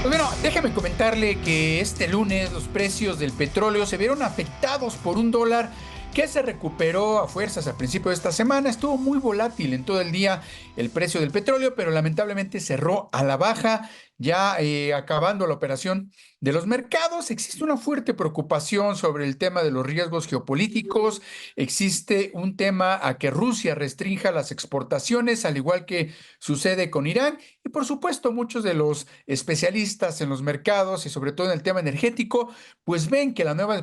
Pues bueno, déjeme comentarle que este lunes los precios del petróleo se vieron afectados por un dólar que se recuperó a fuerzas al principio de esta semana. Estuvo muy volátil en todo el día el precio del petróleo, pero lamentablemente cerró a la baja, ya acabando la operación de los mercados. Existe una fuerte preocupación sobre el tema de los riesgos geopolíticos. Existe un tema a que Rusia restrinja las exportaciones, al igual que sucede con Irán. Y por supuesto, muchos de los especialistas en los mercados y sobre todo en el tema energético, pues ven que la nueva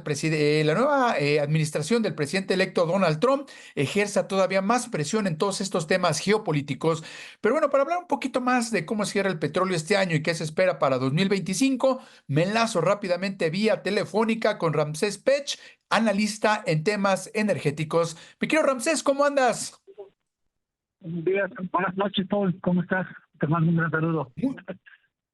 administración del presidente electo Donald Trump ejerza todavía más presión en todos estos temas geopolíticos. Pero bueno, para hablar un poquito más de cómo cierra el petróleo este año y qué se espera para 2025, me enlazo rápidamente vía telefónica con Ramsés Pech, analista en temas energéticos. Mi querido Ramsés, ¿cómo andas? Buenos días, buenas noches, Paul. ¿Cómo estás? Te mando un gran saludo.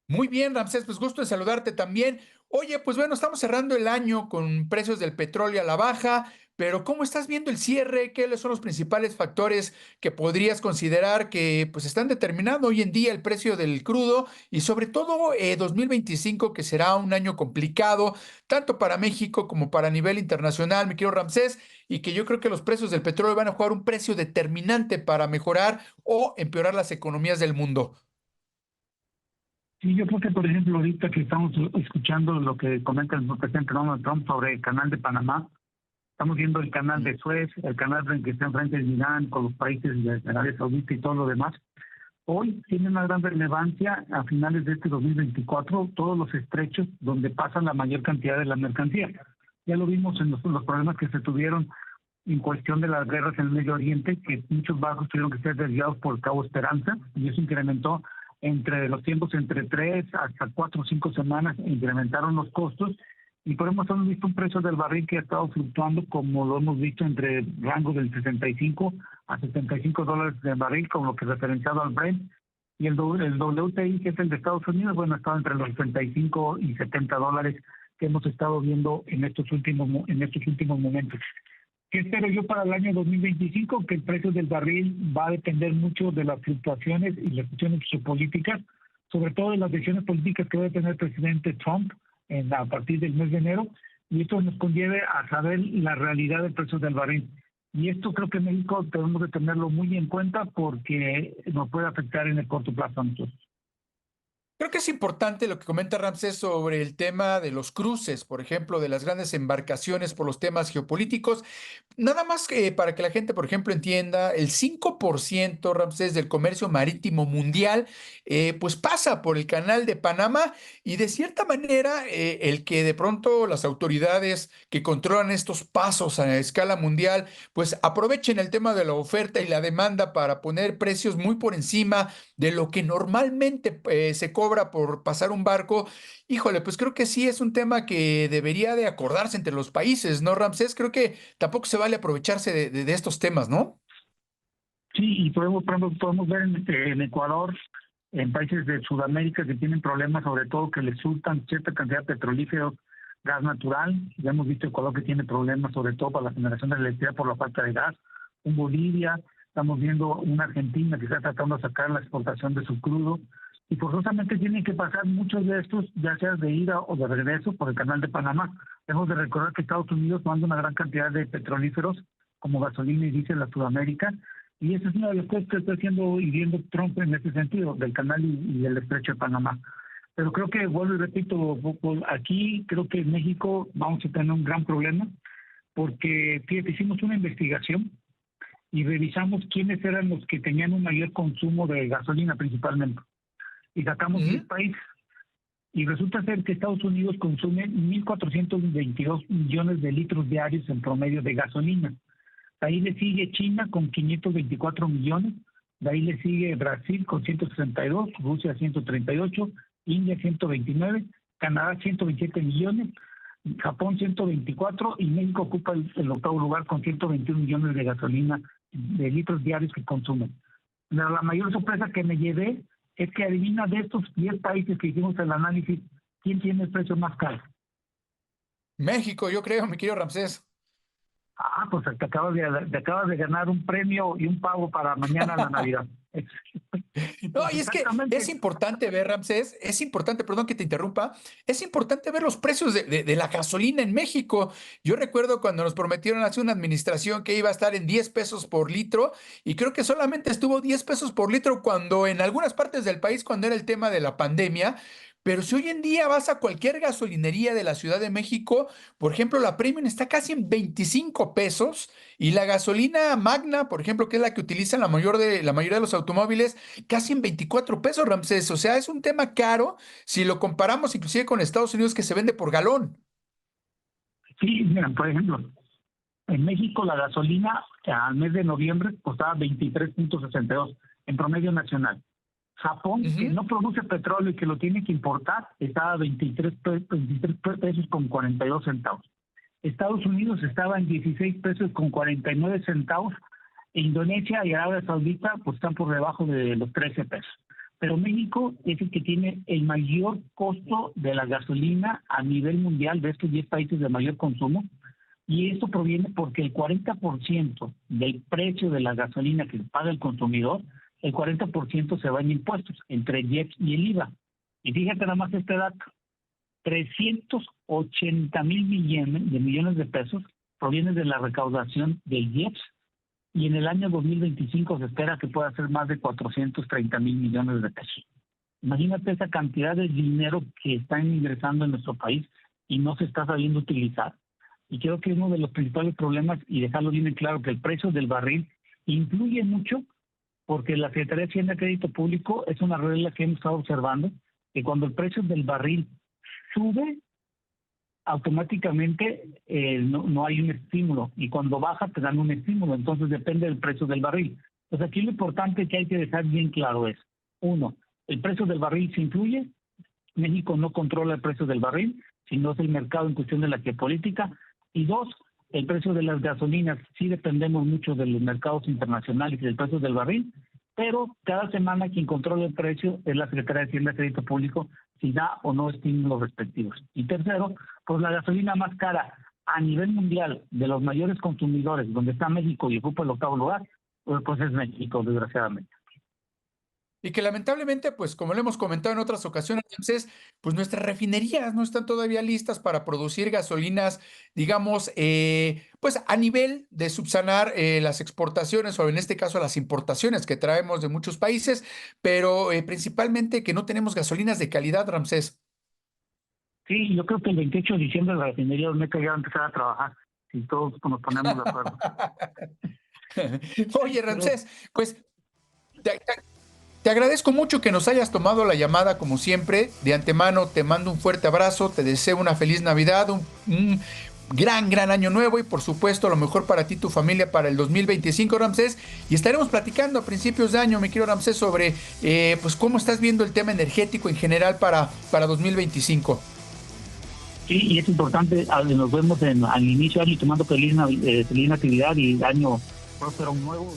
Muy bien, Ramsés, pues gusto de saludarte también. Oye, pues bueno, estamos cerrando el año con precios del petróleo a la baja, pero ¿cómo estás viendo el cierre? ¿Qué son los principales factores que podrías considerar que pues están determinando hoy en día el precio del crudo y sobre todo 2025, que será un año complicado, tanto para México como para nivel internacional, mi querido Ramsés, y que yo creo que los precios del petróleo van a jugar un precio determinante para mejorar o empeorar las economías del mundo? Sí, yo creo que, por ejemplo, ahorita que estamos escuchando lo que comenta el presidente Donald Trump sobre el canal de Panamá, estamos viendo el canal de Suez, el canal que está enfrente de Irán, con los países de Arabia Saudita y todo lo demás. Hoy tiene una gran relevancia a finales de este 2024 todos los estrechos donde pasa la mayor cantidad de la mercancía. Ya lo vimos en los problemas que se tuvieron en cuestión de las guerras en el Medio Oriente, que muchos barcos tuvieron que ser desviados por Cabo Esperanza, y eso incrementó entre los tiempos entre 3 hasta 4 o 5 semanas, incrementaron los costos, y por eso hemos visto un precio del barril que ha estado fluctuando, como lo hemos visto, entre rangos del 65 a $75 de barril, como lo que referenciado al Brent, y el WTI, que es el de Estados Unidos, bueno, ha estado entre los 65 y $70 que hemos estado viendo en estos últimos momentos. ¿Qué espero yo para el año 2025? Que el precio del barril va a depender mucho de las fluctuaciones y las cuestiones geopolíticas, sobre todo de las decisiones políticas que va a tener el presidente Trump a partir del mes de enero, y esto nos conlleve a saber la realidad del precio del barril. Y esto creo que en México tenemos que tenerlo muy en cuenta porque nos puede afectar en el corto plazo a nosotros. Creo que es importante lo que comenta Ramsés sobre el tema de los cruces, por ejemplo, de las grandes embarcaciones por los temas geopolíticos. Nada más que para que la gente, por ejemplo, entienda, el 5%, Ramsés, del comercio marítimo mundial, pues pasa por el canal de Panamá y de cierta manera el que de pronto las autoridades que controlan estos pasos a escala mundial, pues aprovechen el tema de la oferta y la demanda para poner precios muy por encima de lo que normalmente se cobra por pasar un barco. Híjole, pues creo que sí es un tema que debería de acordarse entre los países, ¿no, Ramsés? Creo que tampoco se vale aprovecharse de estos temas, ¿no? Sí, y podemos ver en Ecuador, en países de Sudamérica que tienen problemas, sobre todo que les surtan cierta cantidad de petrolíferos, gas natural. Ya hemos visto Ecuador que tiene problemas, sobre todo para la generación de electricidad por la falta de gas. En Bolivia, estamos viendo una Argentina que está tratando de sacar la exportación de su crudo. Y forzosamente tienen que pasar muchos de estos, ya sea de ida o de regreso, por el canal de Panamá. Hemos de recordar que Estados Unidos manda una gran cantidad de petrolíferos, como gasolina y diésel a Sudamérica, y esa es una de las cosas que está haciendo y viendo Trump en ese sentido, del canal y el estrecho de Panamá. Pero creo que, vuelvo y repito, aquí creo que en México vamos a tener un gran problema, porque fíjate, hicimos una investigación y revisamos quiénes eran los que tenían un mayor consumo de gasolina principalmente. Y sacamos 10 Ujú. países. Y resulta ser que Estados Unidos consume 1.422 millones de litros diarios en promedio de gasolina. Ahí le sigue China con 524 millones, de ahí le sigue Brasil con 162, Rusia 138, India 129, Canadá 127 millones, Japón 124 y México ocupa el octavo lugar con 121 millones de gasolina, de litros diarios que consumen. La mayor sorpresa que me llevé es que adivina de estos 10 países que hicimos el análisis, ¿quién tiene el precio más caro? México, yo creo, mi querido Ramsés. Pues te acabas de ganar un premio y un pago para mañana la Navidad. No, y es que es importante ver, Ramsés, es importante, perdón que te interrumpa, es importante ver los precios de la gasolina en México. Yo recuerdo cuando nos prometieron hace una administración que iba a estar en 10 pesos por litro, y creo que solamente estuvo 10 pesos por litro cuando en algunas partes del país, cuando era el tema de la pandemia. Pero si hoy en día vas a cualquier gasolinería de la Ciudad de México, por ejemplo, la Premium está casi en 25 pesos y la gasolina Magna, por ejemplo, que es la que utilizan la mayoría de los automóviles, casi en 24 pesos, Ramsés. O sea, es un tema caro si lo comparamos inclusive con Estados Unidos, que se vende por galón. Sí, mira, por ejemplo, en México la gasolina al mes de noviembre costaba 23.62 en promedio nacional. Japón, que no produce petróleo y que lo tiene que importar, estaba a 23 pesos con 42 centavos. Estados Unidos estaba en 16 pesos con 49 centavos. E Indonesia y Arabia Saudita pues están por debajo de los 13 pesos. Pero México es el que tiene el mayor costo de la gasolina a nivel mundial de estos 10 países de mayor consumo. Y esto proviene porque el 40% del precio de la gasolina que paga el consumidor, el 40% se va en impuestos, entre el IEPS y el IVA. Y fíjate nada más este dato, 380 mil millones de pesos provienen de la recaudación del IEPS, y en el año 2025 se espera que pueda ser más de 430 mil millones de pesos. Imagínate esa cantidad de dinero que están ingresando en nuestro país y no se está sabiendo utilizar. Y creo que uno de los principales problemas, y dejarlo bien en claro, que el precio del barril influye mucho, porque la Secretaría de Hacienda y Crédito Público es una regla que hemos estado observando, que cuando el precio del barril sube, automáticamente no hay un estímulo, y cuando baja te dan un estímulo, entonces depende del precio del barril. Pues aquí lo importante que hay que dejar bien claro es, uno, el precio del barril se influye, México no controla el precio del barril, sino es el mercado en cuestión de la geopolítica, y dos, el precio de las gasolinas, sí dependemos mucho de los mercados internacionales y del precio del barril, pero cada semana quien controla el precio es la Secretaría de Hacienda y Crédito Público, si da o no estímulos respectivos. Y tercero, pues la gasolina más cara a nivel mundial de los mayores consumidores, donde está México y ocupa el 8º lugar, pues es México, desgraciadamente. Y que lamentablemente, pues como lo hemos comentado en otras ocasiones, Ramsés, pues nuestras refinerías no están todavía listas para producir gasolinas, digamos, pues a nivel de subsanar las exportaciones o en este caso las importaciones que traemos de muchos países, pero principalmente que no tenemos gasolinas de calidad, Ramsés. Sí, yo creo que el 28 de diciembre la refinería Olmeca ya va a empezar a trabajar, si todos nos ponemos de acuerdo. Oye, Ramsés, pues te agradezco mucho que nos hayas tomado la llamada como siempre. De antemano te mando un fuerte abrazo, te deseo una feliz Navidad, un gran año nuevo y por supuesto lo mejor para ti y tu familia para el 2025, Ramsés. Y estaremos platicando a principios de año, mi querido Ramsés, sobre pues cómo estás viendo el tema energético en general para 2025. Sí, y es importante, nos vemos al inicio del año tomando feliz Natividad y año próspero nuevo.